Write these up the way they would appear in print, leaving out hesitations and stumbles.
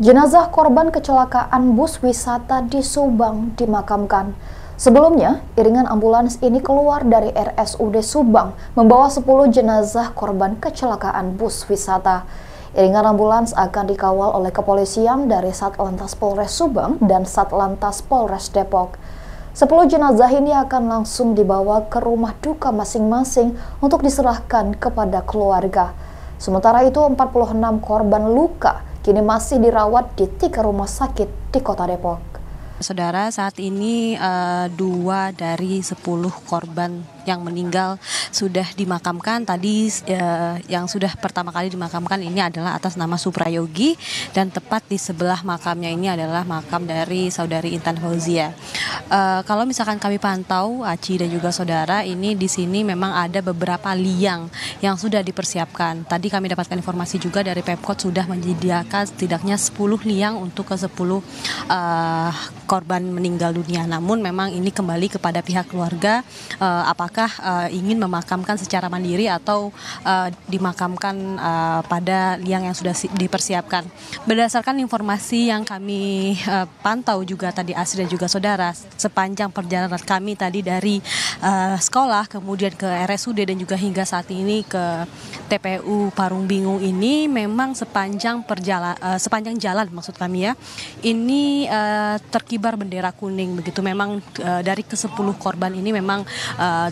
Jenazah korban kecelakaan bus wisata di Subang dimakamkan. Sebelumnya, iringan ambulans ini keluar dari RSUD Subang membawa 10 jenazah korban kecelakaan bus wisata. Iringan ambulans akan dikawal oleh kepolisian dari Satlantas Polres Subang dan Satlantas Polres Depok. 10 jenazah ini akan langsung dibawa ke rumah duka masing-masing untuk diserahkan kepada keluarga. Sementara itu, 46 korban luka kini masih dirawat di 3 rumah sakit di Kota Depok. Saudara, saat ini 2 dari 10 korban yang meninggal sudah dimakamkan. Tadi yang sudah pertama kali dimakamkan ini adalah atas nama Suprayogi, dan tepat di sebelah makamnya ini adalah makam dari saudari Intan Fauzia. Kalau misalkan kami pantau, Aci dan juga saudara, ini di sini memang ada beberapa liang yang sudah dipersiapkan. Tadi kami dapatkan informasi juga dari Pemkot sudah menyediakan setidaknya 10 liang untuk ke 10 korban meninggal dunia. Namun memang ini kembali kepada pihak keluarga, apakah ingin memakamkan secara mandiri atau dimakamkan pada liang yang sudah dipersiapkan. Berdasarkan informasi yang kami pantau juga tadi Asri dan juga saudara, sepanjang perjalanan kami tadi dari sekolah kemudian ke RSUD dan juga hingga saat ini ke TPU Parung Bingung ini, memang sepanjang jalan maksud kami ya, ini terkibar bendera kuning begitu. Memang dari ke-10 korban ini memang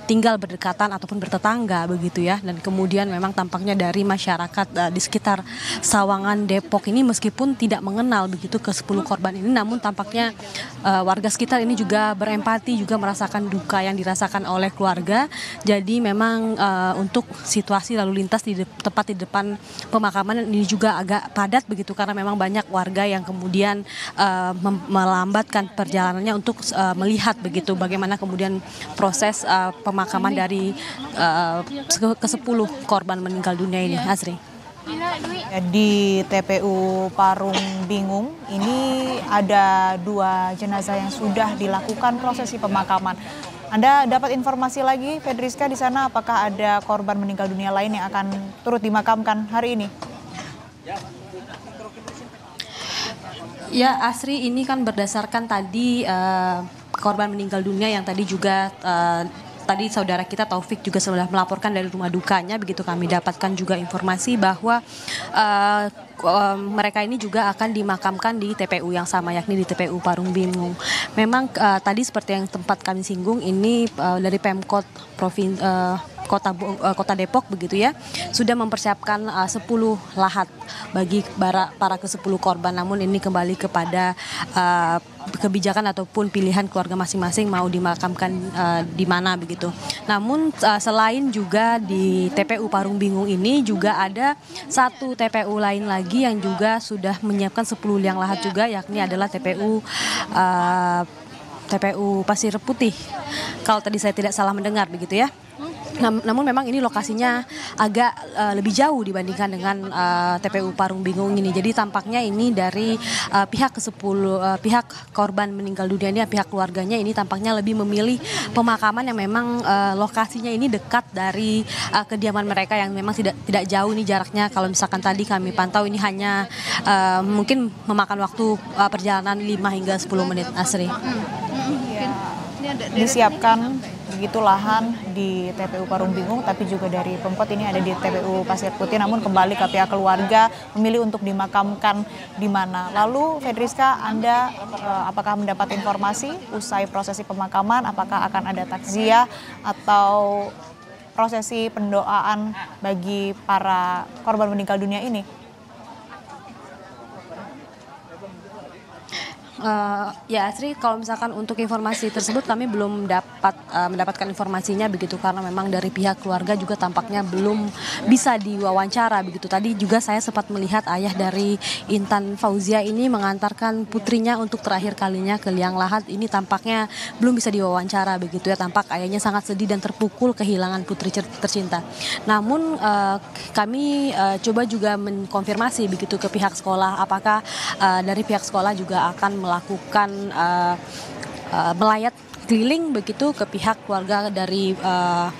tinggal berdekatan ataupun bertetangga begitu ya, dan kemudian memang tampaknya dari masyarakat di sekitar Sawangan Depok ini meskipun tidak mengenal begitu ke-10 korban ini, namun tampaknya warga sekitar ini juga berempati, juga merasakan duka yang dirasakan oleh keluarga. Jadi memang untuk situasi lalu lintas tepat di depan pemakaman ini juga agak padat begitu, karena memang banyak warga yang kemudian melambatkan perjalanannya untuk melihat begitu bagaimana kemudian proses pemakaman dari ke-10 korban meninggal dunia ini, Asri. Di TPU Parung Bingung ini ada 2 jenazah yang sudah dilakukan prosesi pemakaman. Anda dapat informasi lagi, Fedriska, di sana apakah ada korban meninggal dunia lain yang akan turut dimakamkan hari ini? Ya, Asri, ini kan berdasarkan tadi korban meninggal dunia yang tadi juga tadi saudara kita Taufik juga sudah melaporkan dari rumah dukanya begitu. Kami dapatkan juga informasi bahwa mereka ini juga akan dimakamkan di TPU yang sama, yakni di TPU Parung Bingung. Memang tadi seperti yang tempat kami singgung, ini dari Pemkot Kota Depok begitu ya, sudah mempersiapkan 10 lahat bagi para ke-10 korban. Namun ini kembali kepada kebijakan ataupun pilihan keluarga masing-masing mau dimakamkan di mana begitu. Namun selain juga di TPU Parung Bingung ini, juga ada satu TPU lain lagi yang juga sudah menyiapkan 10 liang lahat juga, yakni adalah TPU Pasir Putih. Kalau tadi saya tidak salah mendengar begitu ya. Namun memang ini lokasinya agak lebih jauh dibandingkan dengan TPU Parung Bingung ini. Jadi tampaknya ini dari pihak pihak korban meninggal dunia ini, pihak keluarganya ini tampaknya lebih memilih pemakaman yang memang lokasinya ini dekat dari kediaman mereka yang memang tidak jauh nih jaraknya. Kalau misalkan tadi kami pantau ini hanya mungkin memakan waktu perjalanan 5 hingga 10 menit, Asri. Disiapkan begitu lahan di TPU Parung Bingung, tapi juga dari Pemkot ini ada di TPU Pasir Putih. Namun kembali ke pihak keluarga memilih untuk dimakamkan di mana. Lalu Fedriska, Anda apakah mendapat informasi usai prosesi pemakaman, apakah akan ada takziah atau prosesi pendoaan bagi para korban meninggal dunia ini? Ya Asri, kalau misalkan untuk informasi tersebut kami belum mendapatkan informasinya begitu, karena memang dari pihak keluarga juga tampaknya belum bisa diwawancara begitu. Tadi juga saya sempat melihat ayah dari Intan Fauzia ini mengantarkan putrinya untuk terakhir kalinya ke liang lahat. Ini tampaknya belum bisa diwawancara begitu ya. Tampak ayahnya sangat sedih dan terpukul kehilangan putri tercinta. Namun kami coba juga mengkonfirmasi begitu ke pihak sekolah, apakah dari pihak sekolah juga akan melakukan melayat keliling begitu ke pihak keluarga dari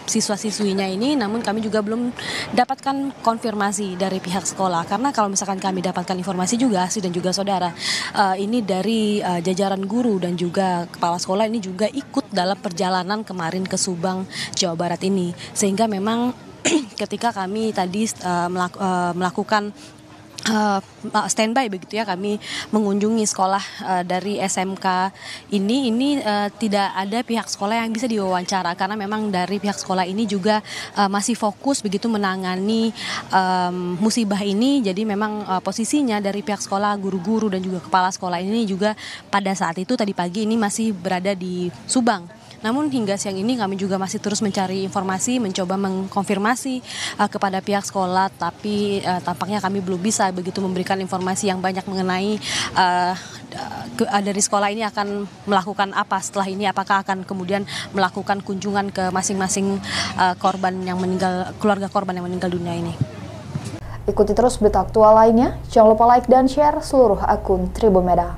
siswa-siswinya ini, namun kami juga belum dapatkan konfirmasi dari pihak sekolah. Karena kalau misalkan kami dapatkan informasi juga, dan juga saudara, ini dari jajaran guru dan juga kepala sekolah ini juga ikut dalam perjalanan kemarin ke Subang, Jawa Barat ini. Sehingga memang ketika kami tadi melakukan standby begitu ya, kami mengunjungi sekolah dari SMK ini tidak ada pihak sekolah yang bisa diwawancara karena memang dari pihak sekolah ini juga masih fokus begitu menangani musibah ini. Jadi memang posisinya dari pihak sekolah, guru-guru dan juga kepala sekolah ini juga pada saat itu tadi pagi ini masih berada di Subang. Namun hingga siang ini kami juga masih terus mencari informasi, mencoba mengkonfirmasi kepada pihak sekolah, tapi tampaknya kami belum bisa begitu memberikan informasi yang banyak mengenai dari sekolah ini akan melakukan apa setelah ini, apakah akan kemudian melakukan kunjungan ke masing-masing korban yang meninggal, keluarga korban yang meninggal dunia ini. Ikuti terus berita aktual lainnya, jangan lupa like dan share seluruh akun Tribun Medan.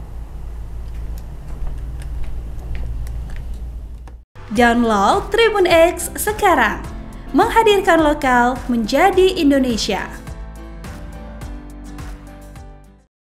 Download Tribun X sekarang, menghadirkan lokal menjadi Indonesia.